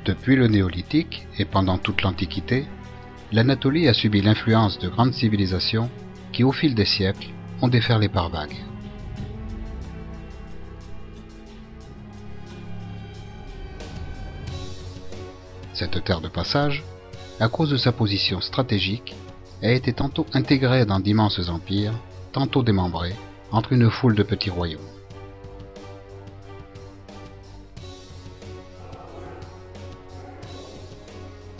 Depuis le néolithique et pendant toute l'Antiquité, l'Anatolie a subi l'influence de grandes civilisations qui, au fil des siècles, ont déferlé par vagues. Cette terre de passage, à cause de sa position stratégique, a été tantôt intégrée dans d'immenses empires, tantôt démembrée entre une foule de petits royaumes.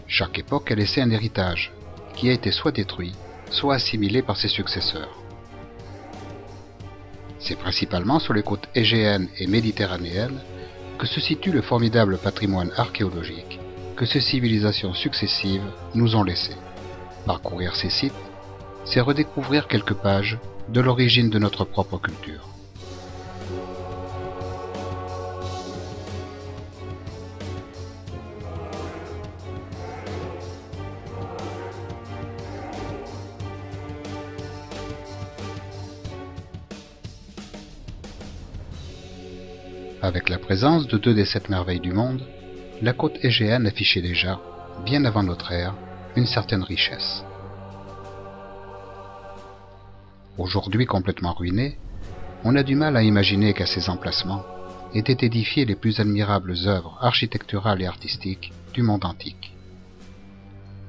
Chaque époque a laissé un héritage, qui a été soit détruit, soit assimilé par ses successeurs. C'est principalement sur les côtes égéennes et méditerranéennes que se situe le formidable patrimoine archéologique que ces civilisations successives nous ont laissé. Parcourir ces sites, c'est redécouvrir quelques pages de l'origine de notre propre culture. Avec la présence de 2 des 7 merveilles du monde, la côte égéenne affichait déjà, bien avant notre ère, une certaine richesse. Aujourd'hui complètement ruinée, on a du mal à imaginer qu'à ces emplacements étaient édifiées les plus admirables œuvres architecturales et artistiques du monde antique.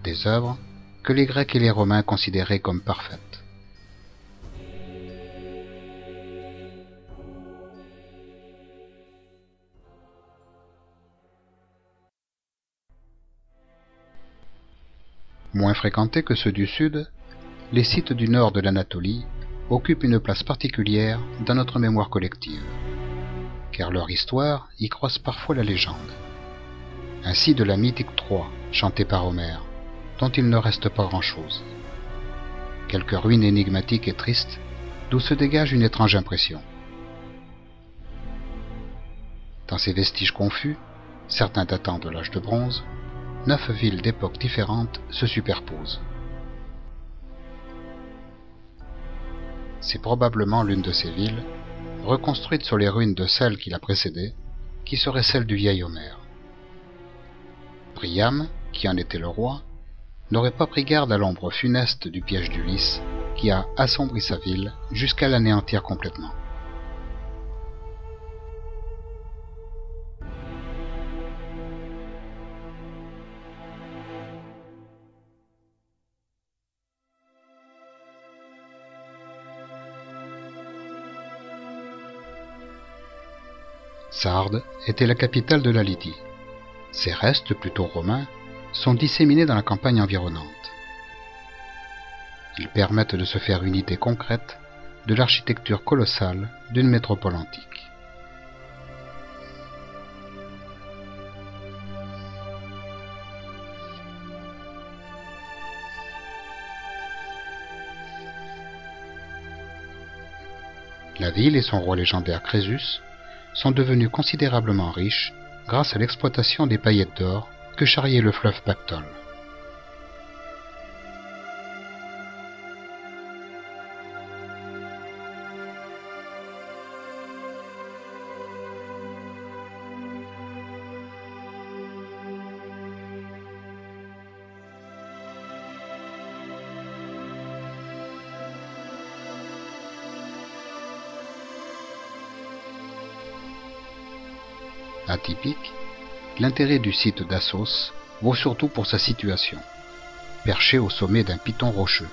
Des œuvres que les Grecs et les Romains considéraient comme parfaites. Moins fréquentés que ceux du sud, les sites du nord de l'Anatolie occupent une place particulière dans notre mémoire collective, car leur histoire y croise parfois la légende. Ainsi de la mythique Troie, chantée par Homère, dont il ne reste pas grand-chose. Quelques ruines énigmatiques et tristes, d'où se dégage une étrange impression. Dans ces vestiges confus, certains datant de l'âge de bronze, 9 villes d'époques différentes se superposent. C'est probablement l'une de ces villes, reconstruite sur les ruines de celle qui l'a précédée, qui serait celle du vieil Homère. Priam, qui en était le roi, n'aurait pas pris garde à l'ombre funeste du piège d'Ulysse, qui a assombri sa ville jusqu'à l'anéantir complètement. Sardes était la capitale de la Lydie. Ses restes, plutôt romains, sont disséminés dans la campagne environnante. Ils permettent de se faire une idée concrète de l'architecture colossale d'une métropole antique. La ville et son roi légendaire Crésus sont devenus considérablement riches grâce à l'exploitation des paillettes d'or que charriait le fleuve Pactole. Atypique, l'intérêt du site d'Assos vaut surtout pour sa situation, perché au sommet d'un piton rocheux.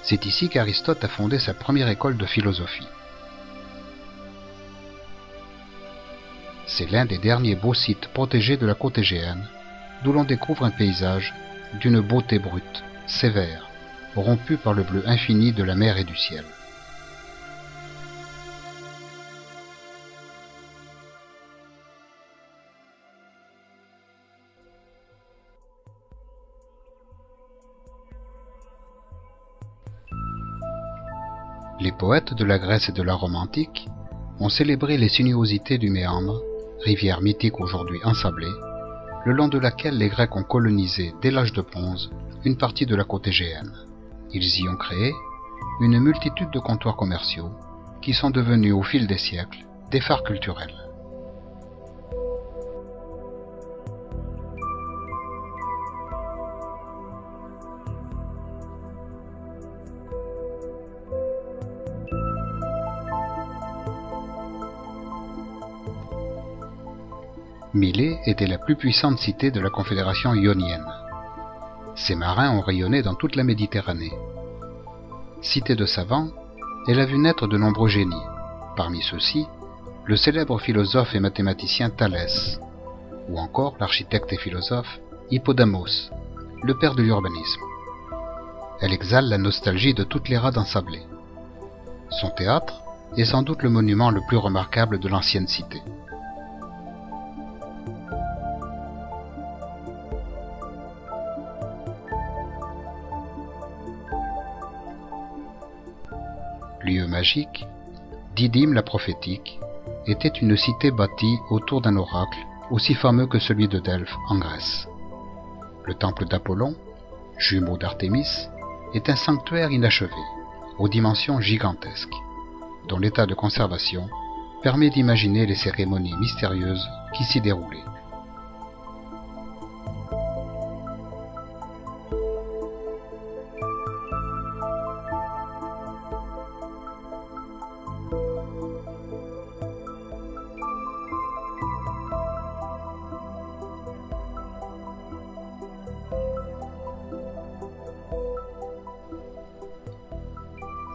C'est ici qu'Aristote a fondé sa première école de philosophie. C'est l'un des derniers beaux sites protégés de la côte égéenne, d'où l'on découvre un paysage d'une beauté brute, sévère, rompu par le bleu infini de la mer et du ciel. Les poètes de la Grèce et de la Rome antique ont célébré les sinuosités du Méandre, rivière mythique aujourd'hui ensablée, le long de laquelle les Grecs ont colonisé dès l'âge de bronze une partie de la côte égéenne. Ils y ont créé une multitude de comptoirs commerciaux qui sont devenus au fil des siècles des phares culturels. Mylée était la plus puissante cité de la Confédération ionienne. Ses marins ont rayonné dans toute la Méditerranée. Cité de savants, elle a vu naître de nombreux génies. Parmi ceux-ci, le célèbre philosophe et mathématicien Thalès, ou encore l'architecte et philosophe Hippodamos, le père de l'urbanisme. Elle exhale la nostalgie de toutes les rades ensablées. Son théâtre est sans doute le monument le plus remarquable de l'ancienne cité. Lieu magique, Didyme la prophétique était une cité bâtie autour d'un oracle aussi fameux que celui de Delphes en Grèce. Le temple d'Apollon, jumeau d'Artémis, est un sanctuaire inachevé, aux dimensions gigantesques, dont l'état de conservation permet d'imaginer les cérémonies mystérieuses qui s'y déroulaient.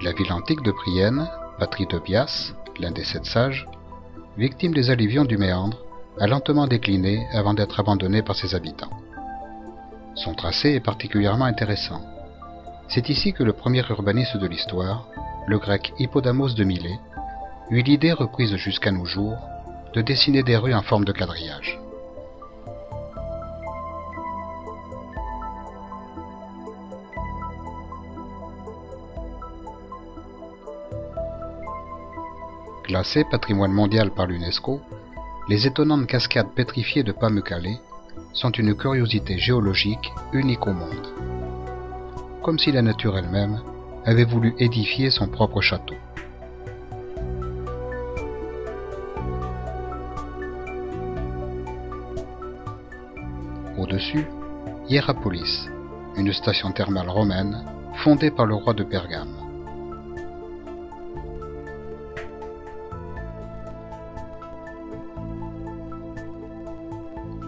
La ville antique de Priene, patrie de Bias, l'un des 7 sages, victime des alluvions du Méandre, a lentement décliné avant d'être abandonnée par ses habitants. Son tracé est particulièrement intéressant. C'est ici que le premier urbaniste de l'histoire, le grec Hippodamos de Mylée, eut l'idée reprise jusqu'à nos jours de dessiner des rues en forme de quadrillage. Classées patrimoine mondial par l'UNESCO, les étonnantes cascades pétrifiées de Pamukkale sont une curiosité géologique unique au monde. Comme si la nature elle-même avait voulu édifier son propre château. Au-dessus, Hierapolis, une station thermale romaine fondée par le roi de Pergame.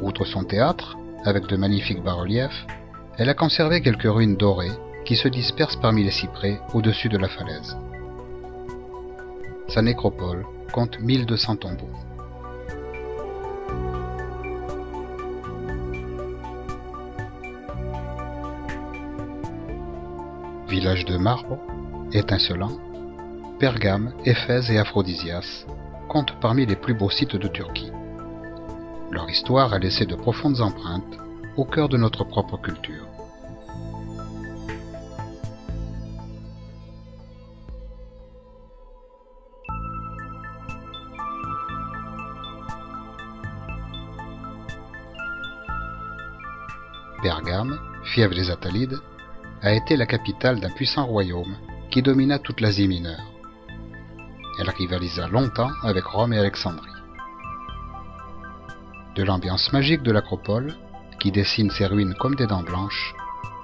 Outre son théâtre, avec de magnifiques bas-reliefs, elle a conservé quelques ruines dorées qui se dispersent parmi les cyprès au-dessus de la falaise. Sa nécropole compte 1200 tombeaux. Village de marbre, étincelant, Pergame, Éphèse et Aphrodisias comptent parmi les plus beaux sites de Turquie. Leur histoire a laissé de profondes empreintes au cœur de notre propre culture. Pergame, fief des Attalides, a été la capitale d'un puissant royaume qui domina toute l'Asie mineure. Elle rivalisa longtemps avec Rome et Alexandrie. De l'ambiance magique de l'acropole, qui dessine ses ruines comme des dents blanches,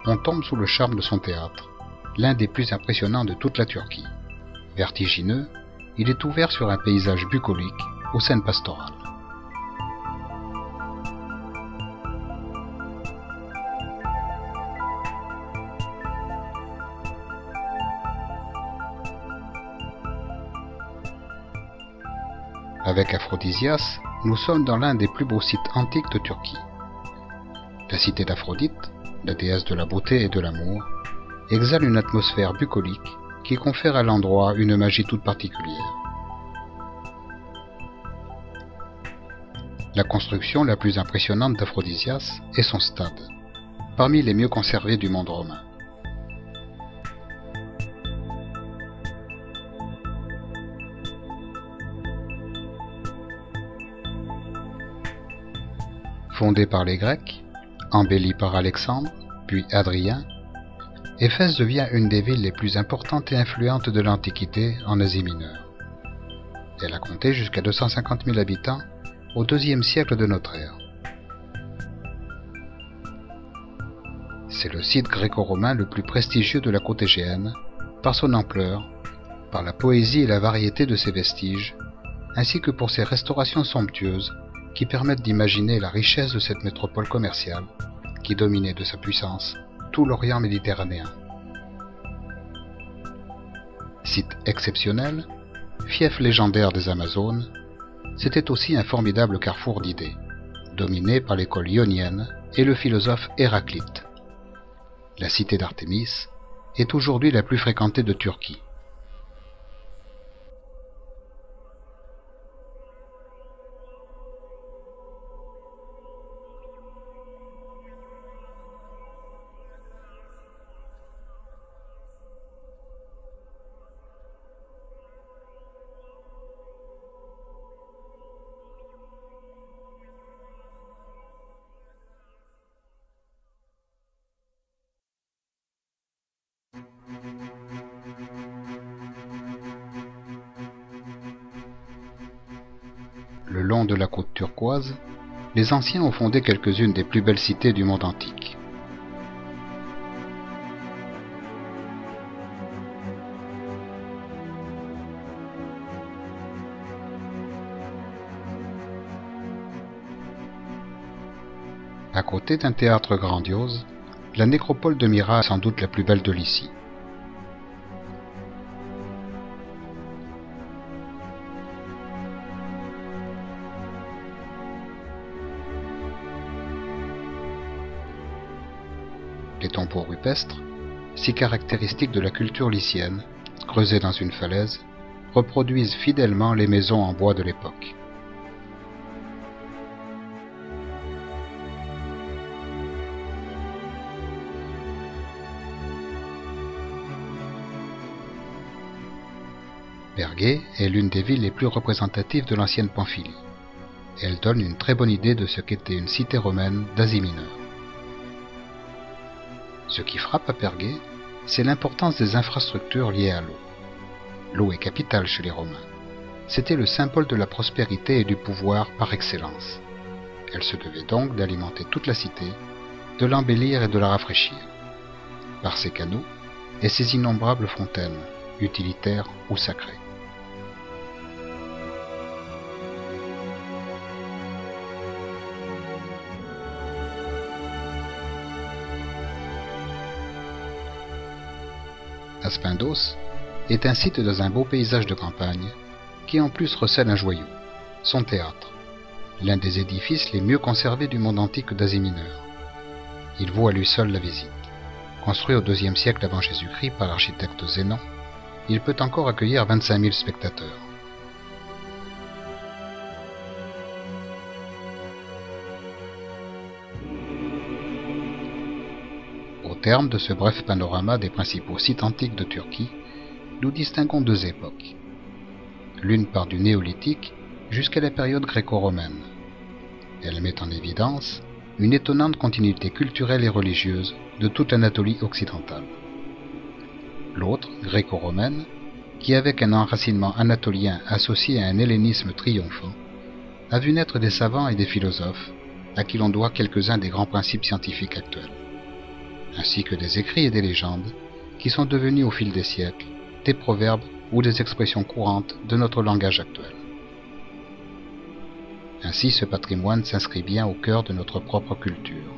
on tombe sous le charme de son théâtre, l'un des plus impressionnants de toute la Turquie. Vertigineux, il est ouvert sur un paysage bucolique aux scènes pastorales. Avec Aphrodisias, nous sommes dans l'un des plus beaux sites antiques de Turquie. La cité d'Aphrodite, la déesse de la beauté et de l'amour, exhale une atmosphère bucolique qui confère à l'endroit une magie toute particulière. La construction la plus impressionnante d'Aphrodisias est son stade, parmi les mieux conservés du monde romain. Fondée par les Grecs, embellie par Alexandre, puis Hadrien, Éphèse devient une des villes les plus importantes et influentes de l'Antiquité en Asie mineure. Elle a compté jusqu'à 250 000 habitants au IIe siècle de notre ère. C'est le site gréco-romain le plus prestigieux de la côte égéenne, par son ampleur, par la poésie et la variété de ses vestiges, ainsi que pour ses restaurations somptueuses qui permettent d'imaginer la richesse de cette métropole commerciale qui dominait de sa puissance tout l'Orient méditerranéen. Site exceptionnel, fief légendaire des Amazones, c'était aussi un formidable carrefour d'idées, dominé par l'école ionienne et le philosophe Héraclite. La cité d'Artémis est aujourd'hui la plus fréquentée de Turquie. Le long de la côte turquoise, les anciens ont fondé quelques-unes des plus belles cités du monde antique. À côté d'un théâtre grandiose, la nécropole de Myra est sans doute la plus belle de Lycie. Les tombeaux rupestres, si caractéristiques de la culture lycienne, creusés dans une falaise, reproduisent fidèlement les maisons en bois de l'époque. Pergée est l'une des villes les plus représentatives de l'ancienne Pamphylie. Elle donne une très bonne idée de ce qu'était une cité romaine d'Asie mineure. Ce qui frappe à Pergée, c'est l'importance des infrastructures liées à l'eau. L'eau est capitale chez les Romains. C'était le symbole de la prospérité et du pouvoir par excellence. Elle se devait donc d'alimenter toute la cité, de l'embellir et de la rafraîchir, par ses canaux et ses innombrables fontaines, utilitaires ou sacrées. Aspindos est un site dans un beau paysage de campagne qui en plus recèle un joyau, son théâtre, l'un des édifices les mieux conservés du monde antique d'Asie mineure. Il vaut à lui seul la visite. Construit au IIe siècle avant Jésus-Christ par l'architecte Zénon, il peut encore accueillir 25 000 spectateurs. Au terme de ce bref panorama des principaux sites antiques de Turquie, nous distinguons deux époques. L'une part du néolithique jusqu'à la période gréco-romaine. Elle met en évidence une étonnante continuité culturelle et religieuse de toute l'Anatolie occidentale. L'autre, gréco-romaine, qui avec un enracinement anatolien associé à un hellénisme triomphant, a vu naître des savants et des philosophes à qui l'on doit quelques-uns des grands principes scientifiques actuels, ainsi que des écrits et des légendes qui sont devenus au fil des siècles des proverbes ou des expressions courantes de notre langage actuel. Ainsi, ce patrimoine s'inscrit bien au cœur de notre propre culture.